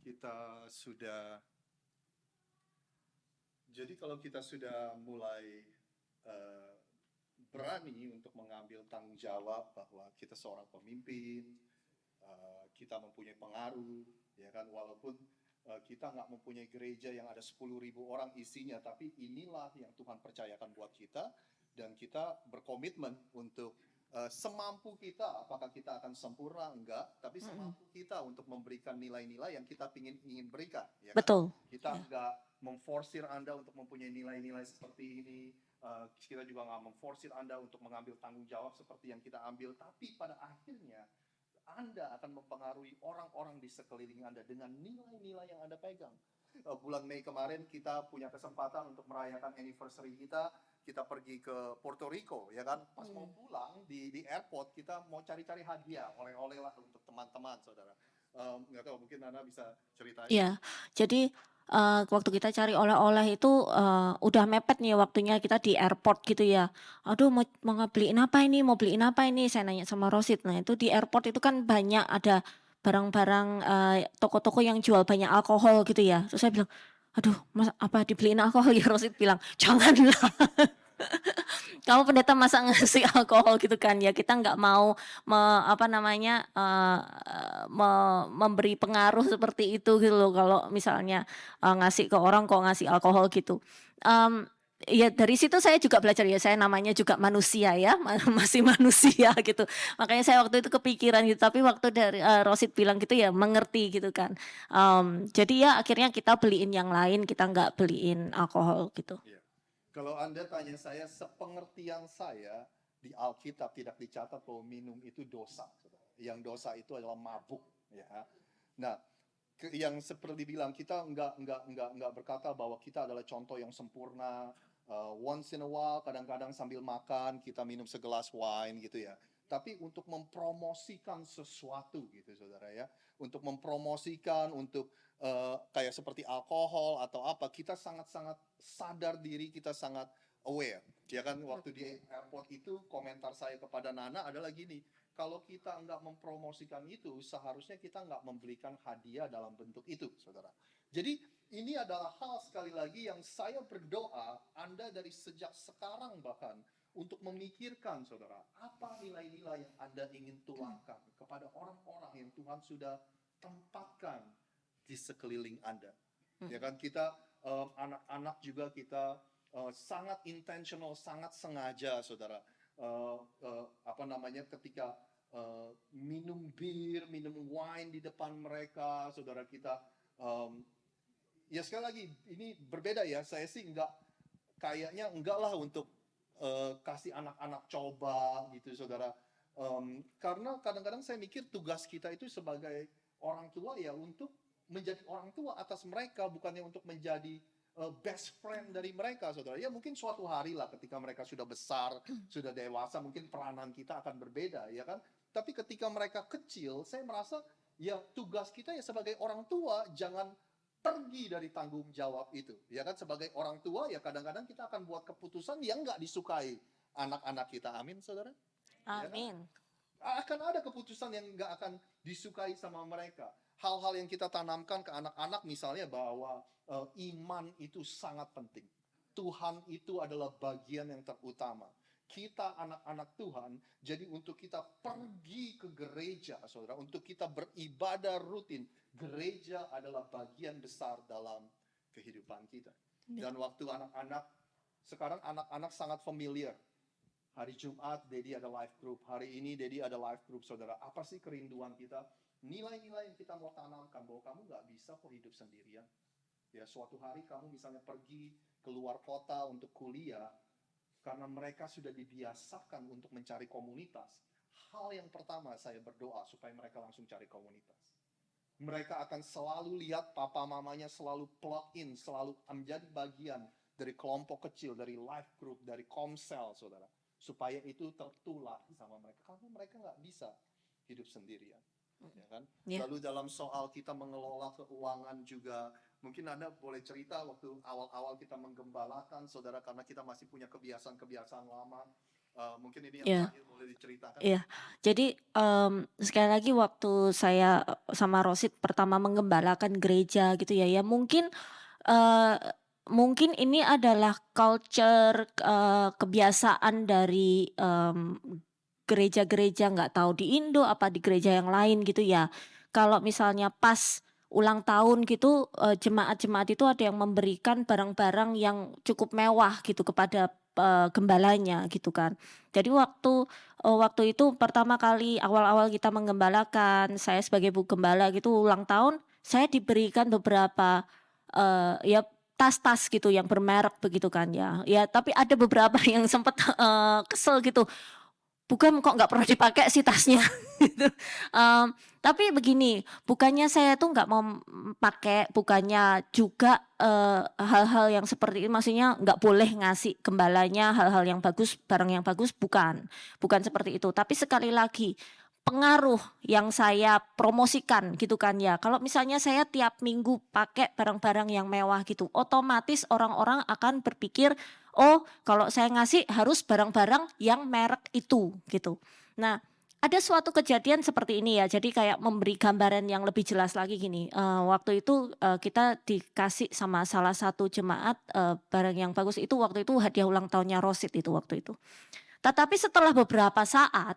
kita sudah mulai eh, berani untuk mengambil tanggung jawab bahwa kita seorang pemimpin, kita mempunyai pengaruh, ya kan, walaupun kita nggak mempunyai gereja yang ada 10.000 orang isinya, tapi inilah yang Tuhan percayakan buat kita, dan kita berkomitmen untuk semampu kita, apakah kita akan sempurna enggak, tapi Mm-mm. semampu kita untuk memberikan nilai-nilai yang kita ingin berikan, ya kan? Betul. Kita Ya. enggak memforsir Anda untuk mempunyai nilai-nilai seperti ini, kita juga nggak memforsir Anda untuk mengambil tanggung jawab seperti yang kita ambil, tapi pada akhirnya Anda akan mempengaruhi orang-orang di sekeliling Anda dengan nilai-nilai yang Anda pegang. Bulan Mei kemarin kita punya kesempatan untuk merayakan anniversary kita pergi ke Puerto Rico, ya kan? Pas mau pulang di airport, kita mau cari-cari hadiah, oleh-oleh lah untuk teman-teman, saudara. Nggak tahu, mungkin Nana bisa ceritain. Iya, jadi, waktu kita cari oleh-oleh itu, udah mepet nih waktunya kita di airport gitu ya. "Aduh mau beliin apa ini mau beliin apa ini?" Saya nanya sama Rosid. Nah itu di airport itu kan banyak ada barang-barang, toko-toko yang jual banyak alkohol gitu ya. Terus saya bilang, "Aduh Mas apa dibeliin alkohol ya?" Rosid bilang, "Janganlah." Kamu pendeta masa ngasih alkohol gitu kan ya, kita nggak mau apa namanya, memberi pengaruh seperti itu gitu loh kalau misalnya, ngasih ke orang kok ngasih alkohol gitu. Mmm, ya dari situ saya juga belajar ya, saya namanya juga manusia ya, masih manusia gitu. Makanya saya waktu itu kepikiran gitu, tapi waktu dari, Rosid bilang gitu ya mengerti gitu kan. Jadi ya akhirnya kita beliin yang lain, kita nggak beliin alkohol gitu. Iya. Kalau Anda tanya saya, sepengertian saya, di Alkitab tidak dicatat bahwa minum itu dosa, saudara. Yang dosa itu adalah mabuk, ya. Nah, yang seperti bilang, kita nggak berkata bahwa kita adalah contoh yang sempurna. Once in a while, kadang-kadang sambil makan kita minum segelas wine gitu ya. Tapi untuk mempromosikan sesuatu gitu, saudara ya. Untuk mempromosikan, untuk kayak seperti alkohol atau apa, kita sangat-sangat sadar diri, kita sangat aware. Ya kan, waktu di airport itu komentar saya kepada Nana adalah gini, kalau kita nggak mempromosikan itu, seharusnya kita nggak memberikan hadiah dalam bentuk itu, saudara. Jadi ini adalah hal sekali lagi yang saya berdoa Anda dari sejak sekarang bahkan untuk memikirkan, saudara, apa nilai-nilai yang Anda ingin tularkan kepada orang-orang yang Tuhan sudah tempatkan di sekeliling Anda. Ya kan, kita anak-anak juga kita sangat intentional, sangat sengaja, saudara. Apa namanya, ketika minum bir, minum wine di depan mereka, saudara kita. Ya sekali lagi, ini berbeda ya. Saya sih kayaknya enggak lah untuk kasih anak-anak coba gitu, saudara. Karena kadang-kadang saya mikir tugas kita itu sebagai orang tua ya untuk menjadi orang tua atas mereka, bukannya untuk menjadi best friend dari mereka, saudara. Ya mungkin suatu hari lah ketika mereka sudah besar, sudah dewasa, mungkin peranan kita akan berbeda, ya kan? Tapi ketika mereka kecil, saya merasa ya tugas kita ya sebagai orang tua jangan pergi dari tanggung jawab itu, ya kan? Sebagai orang tua ya kadang-kadang kita akan buat keputusan yang nggak disukai anak-anak kita, amin, saudara? Ya kan? Amin. Akan ada keputusan yang nggak akan disukai sama mereka. Hal-hal yang kita tanamkan ke anak-anak misalnya bahwa iman itu sangat penting. Tuhan itu adalah bagian yang terutama. Kita anak-anak Tuhan, jadi untuk kita pergi ke gereja, saudara, untuk kita beribadah rutin, gereja adalah bagian besar dalam kehidupan kita. Dan waktu anak-anak, sekarang anak-anak sangat familiar. Hari Jumat, Dedi ada live group. Hari ini, Dedi ada live group, saudara. Apa sih kerinduan kita? Nilai-nilai yang kita mau tanamkan, bahwa kamu nggak bisa kok hidup sendirian. Ya, suatu hari kamu misalnya pergi keluar kota untuk kuliah, karena mereka sudah dibiasakan untuk mencari komunitas. Hal yang pertama saya berdoa supaya mereka langsung cari komunitas. Mereka akan selalu lihat papa mamanya selalu plug in, selalu menjadi bagian dari kelompok kecil, dari life group, dari komsel, saudara. Supaya itu tertular sama mereka. Karena mereka nggak bisa hidup sendirian. Ya kan? Ya. Lalu dalam soal kita mengelola keuangan juga, mungkin Anda boleh cerita waktu awal-awal kita menggembalakan, saudara, karena kita masih punya kebiasaan-kebiasaan lama. Mungkin ini yang Ya. terakhir boleh diceritakan. Iya, jadi sekali lagi waktu saya sama Rosid pertama menggembalakan gereja gitu ya, ya mungkin mungkin ini adalah culture kebiasaan dari gereja-gereja, nggak tahu di Indo apa di gereja yang lain gitu ya. Kalau misalnya pas ulang tahun gitu jemaat-jemaat itu ada yang memberikan barang-barang yang cukup mewah gitu kepada gembalanya gitu kan. Jadi waktu itu pertama kali awal-awal kita menggembalakan, saya sebagai bu gembala gitu ulang tahun, saya diberikan beberapa ya tas-tas gitu yang bermerek begitu kan ya. Ya tapi ada beberapa yang sempat kesel gitu. Bukan kok nggak pernah dipakai sih tasnya gitu. Tapi begini, bukannya saya tuh nggak mau pakai, bukannya juga hal-hal yang seperti itu, maksudnya nggak boleh ngasih gembalanya hal-hal yang bagus, barang yang bagus, bukan seperti itu. Tapi sekali lagi pengaruh yang saya promosikan gitu kan ya. Kalau misalnya saya tiap minggu pakai barang-barang yang mewah gitu, otomatis orang-orang akan berpikir, oh kalau saya ngasih harus barang-barang yang merek itu gitu. Nah ada suatu kejadian seperti ini ya, jadi kayak memberi gambaran yang lebih jelas lagi gini, waktu itu kita dikasih sama salah satu jemaat barang yang bagus itu waktu itu hadiah ulang tahunnya Rosid itu waktu itu. Tetapi setelah beberapa saat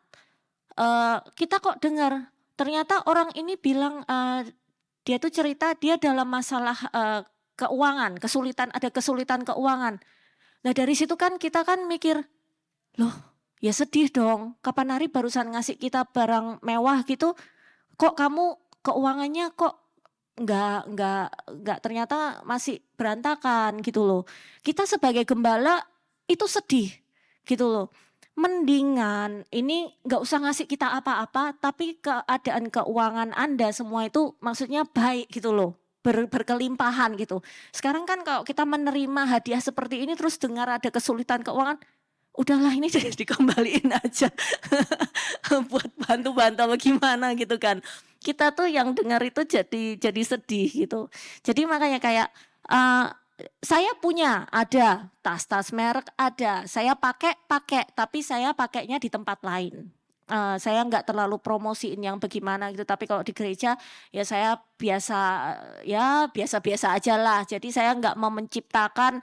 kita kok dengar ternyata orang ini bilang dia tuh cerita dia dalam masalah keuangan, ada kesulitan keuangan. Nah dari situ kan kita kan mikir, loh ya sedih dong, kapan hari barusan ngasih kita barang mewah gitu, kok kamu keuangannya kok nggak ternyata masih berantakan gitu loh. Kita sebagai gembala itu sedih gitu loh. Mendingan ini nggak usah ngasih kita apa-apa, tapi keadaan keuangan Anda semua itu maksudnya baik gitu loh. Berkelimpahan gitu. Sekarang kan kalau kita menerima hadiah seperti ini terus dengar ada kesulitan keuangan, udahlah ini jadi dikembaliin aja buat bantu-bantu apa gimana gitu kan. Kita tuh yang dengar itu jadi sedih gitu. Jadi makanya kayak saya punya ada tas-tas merek ada, saya pakai, tapi saya pakainya di tempat lain. Saya nggak terlalu promosiin yang bagaimana gitu, tapi kalau di gereja ya saya biasa-biasa aja lah. Jadi saya nggak mau menciptakan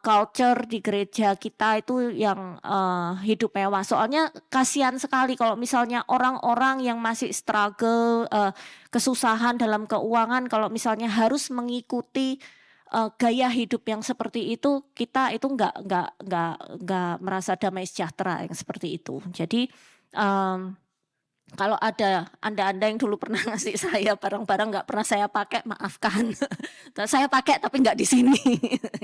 culture di gereja kita itu yang hidup mewah. Soalnya kasihan sekali kalau misalnya orang-orang yang masih struggle, kesusahan dalam keuangan, kalau misalnya harus mengikuti gaya hidup yang seperti itu, kita itu nggak merasa damai sejahtera yang seperti itu. Jadi kalau ada Anda yang dulu pernah ngasih saya barang-barang nggak pernah saya pakai, maafkan. Saya pakai tapi nggak di sini,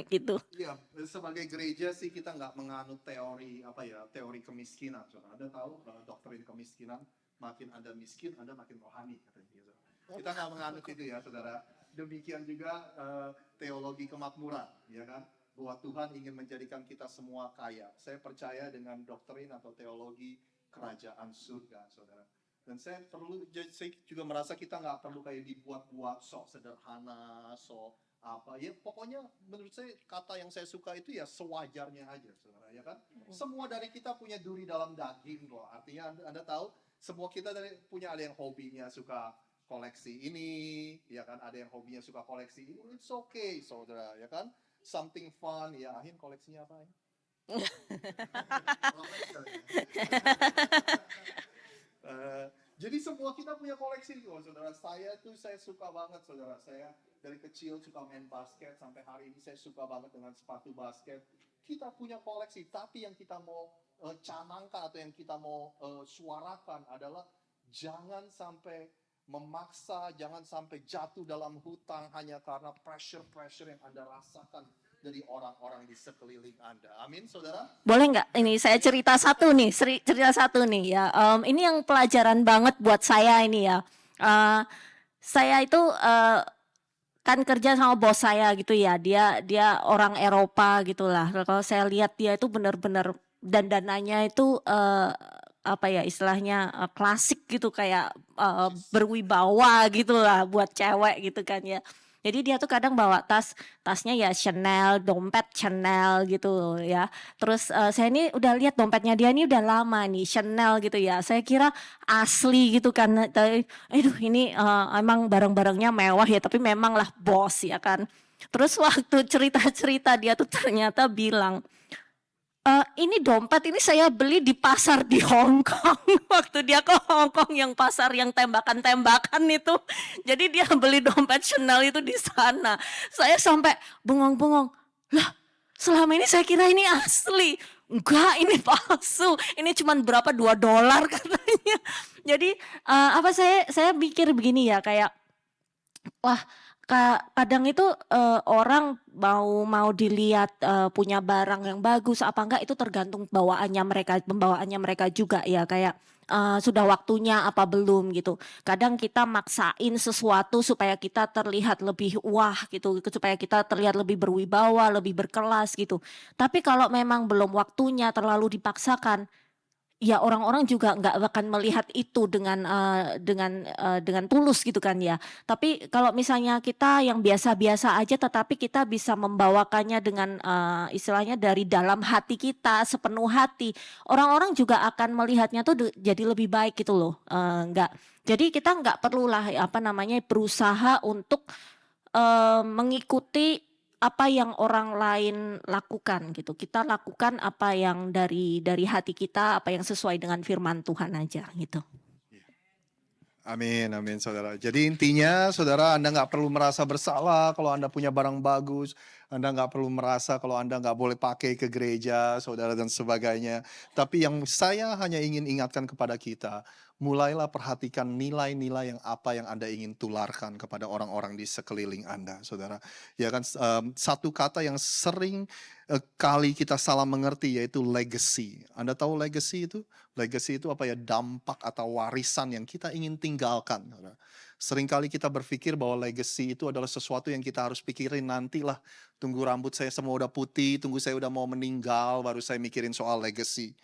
gitu. Iya, sebagai gereja sih kita nggak menganut teori teori kemiskinan. Saudara. Anda tahu doktrin kemiskinan, makin Anda miskin, Anda makin rohani katanya. Gitu. Kita nggak menganut itu ya, saudara. Demikian juga teologi kemakmuran, ya kan? Bahwa Tuhan ingin menjadikan kita semua kaya. Saya percaya dengan doktrin atau teologi kerajaan surga, saudara. Dan saya juga merasa kita nggak perlu kayak dibuat-buat sok sederhana, sok apa ya, pokoknya menurut saya kata yang saya suka itu ya sewajarnya aja, saudara, ya kan? Semua dari kita punya duri dalam daging kok. Artinya anda tahu, semua kita punya, ada yang hobinya suka koleksi ini, ya kan? Ada yang hobinya suka koleksi ini, it's okay, saudara, ya kan? Something fun, ya. Ahin koleksinya apa? Jadi semua kita punya koleksi kok, saudara. Saya suka banget, saudara. Saya dari kecil suka main basket, sampai hari ini saya suka banget dengan sepatu basket. Kita punya koleksi, tapi yang kita mau canangkan atau yang kita mau suarakan adalah jangan sampai memaksa, jangan sampai jatuh dalam hutang hanya karena pressure yang Anda rasakan dari orang-orang di sekeliling Anda. Amin, saudara? Boleh nggak ini saya cerita satu nih ya. Ini yang pelajaran banget buat saya ini ya. saya itu kan kerja sama bos saya gitu ya, dia orang Eropa gitulah. Kalau saya lihat dia itu benar-benar dandanannya itu apa ya istilahnya klasik gitu kayak berwibawa gitulah buat cewek gitu kan ya. Jadi dia tuh kadang bawa tasnya ya Chanel, dompet Chanel gitu ya. Terus saya ini udah lihat dompetnya dia ini udah lama nih Chanel gitu ya. Saya kira asli gitu kan. Aduh ini emang barang-barangnya mewah ya, tapi memang lah bos ya kan. Terus waktu cerita-cerita dia tuh ternyata bilang, ini dompet ini saya beli di pasar di Hong Kong." Waktu dia ke Hong Kong yang pasar yang tembakan-tembakan itu. Jadi dia beli dompet Chanel itu di sana. Saya sampai bengong-bengong, "Lah, selama ini saya kira ini asli." "Enggak, ini palsu. Ini cuman berapa, $2," katanya. Jadi apa saya mikir begini ya kayak, wah, kadang itu orang mau dilihat punya barang yang bagus apa enggak itu tergantung pembawaannya mereka juga ya kayak sudah waktunya apa belum gitu. Kadang kita maksain sesuatu supaya kita terlihat lebih wah gitu, supaya kita terlihat lebih berwibawa, lebih berkelas gitu. Tapi kalau memang belum waktunya terlalu dipaksakan, ya orang-orang juga nggak akan melihat itu dengan tulus gitu kan ya. Tapi kalau misalnya kita yang biasa-biasa aja tetapi kita bisa membawakannya dengan istilahnya dari dalam hati kita, sepenuh hati, orang-orang juga akan melihatnya tuh jadi lebih baik gitu loh. Jadi kita nggak perlulah apa namanya berusaha untuk mengikuti apa yang orang lain lakukan gitu. Kita lakukan apa yang dari hati kita, apa yang sesuai dengan firman Tuhan aja gitu. Amin, amin saudara. Jadi intinya saudara Anda nggak perlu merasa bersalah kalau Anda punya barang bagus. Anda nggak perlu merasa kalau Anda nggak boleh pakai ke gereja, saudara dan sebagainya. Tapi yang saya hanya ingin ingatkan kepada kita, mulailah perhatikan nilai-nilai yang apa yang Anda ingin tularkan kepada orang-orang di sekeliling Anda, saudara. Ya kan, satu kata yang sering kali kita salah mengerti yaitu legacy. Anda tahu legacy itu? Legacy itu apa ya? Dampak atau warisan yang kita ingin tinggalkan. Seringkali kita berpikir bahwa legacy itu adalah sesuatu yang kita harus pikirin nantilah. Tunggu rambut saya semua udah putih, tunggu saya udah mau meninggal, baru saya mikirin soal legacy.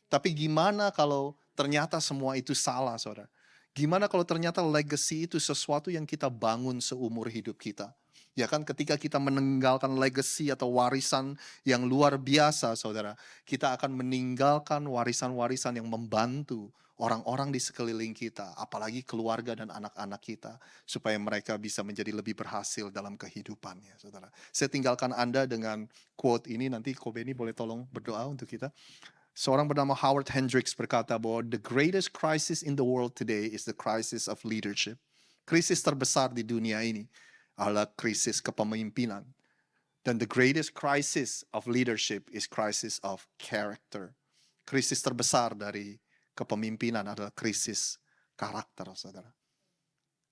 Tapi gimana kalau ternyata semua itu salah, saudara? Gimana kalau ternyata legacy itu sesuatu yang kita bangun seumur hidup kita? Ya kan, ketika kita meninggalkan legacy atau warisan yang luar biasa, saudara, kita akan meninggalkan warisan-warisan yang membantu orang-orang di sekeliling kita, apalagi keluarga dan anak-anak kita, supaya mereka bisa menjadi lebih berhasil dalam kehidupannya, saudara. Saya tinggalkan Anda dengan quote ini, nanti Kobe ini boleh tolong berdoa untuk kita. Seorang bernama Howard Hendricks berkata bahwa the greatest crisis in the world today is the crisis of leadership. Krisis terbesar di dunia ini adalah krisis kepemimpinan. Dan the greatest crisis of leadership is crisis of character. Krisis terbesar dari kepemimpinan adalah krisis karakter, saudara.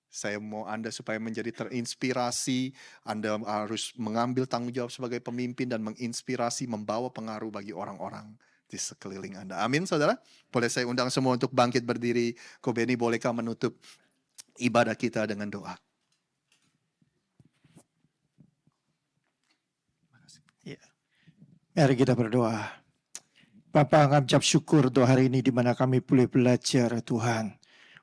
Saya mau Anda supaya menjadi terinspirasi, Anda harus mengambil tanggung jawab sebagai pemimpin dan menginspirasi, membawa pengaruh bagi orang-orang di sekeliling Anda. Amin, saudara. Boleh saya undang semua untuk bangkit berdiri. Kobeni, bolehkah menutup ibadah kita dengan doa? Ya. Mari kita berdoa. Bapa, kami ucap syukur untuk hari ini di mana kami boleh belajar Tuhan.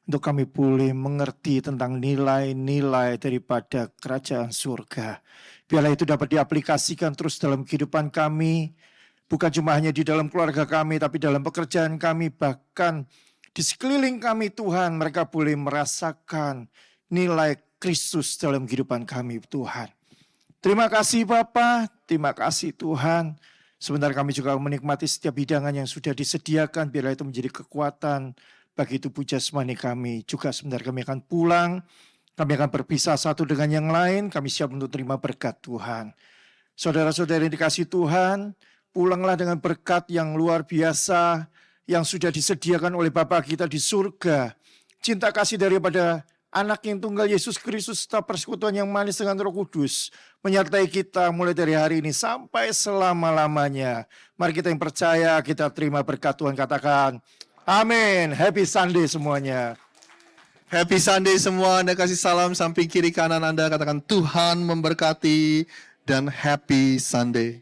Untuk kami boleh mengerti tentang nilai-nilai daripada kerajaan surga. Biarlah itu dapat diaplikasikan terus dalam kehidupan kami. Bukan cuma hanya di dalam keluarga kami, tapi dalam pekerjaan kami. Bahkan di sekeliling kami Tuhan, mereka boleh merasakan nilai Kristus dalam kehidupan kami Tuhan. Terima kasih Bapa, terima kasih Tuhan. Sebentar kami juga menikmati setiap hidangan yang sudah disediakan, biarlah itu menjadi kekuatan bagi tubuh jasmani kami. Juga sebentar kami akan pulang, kami akan berpisah satu dengan yang lain, kami siap untuk terima berkat Tuhan. Saudara-saudara yang dikasihi Tuhan, pulanglah dengan berkat yang luar biasa yang sudah disediakan oleh Bapa kita di surga. Cinta kasih daripada Anak yang tunggal Yesus Kristus serta persekutuan yang manis dengan Roh Kudus menyertai kita mulai dari hari ini sampai selama-lamanya. Mari kita yang percaya, kita terima berkat Tuhan, katakan amin. Happy Sunday semuanya. Happy Sunday semua. Anda kasih salam samping kiri kanan Anda. Katakan Tuhan memberkati dan happy Sunday.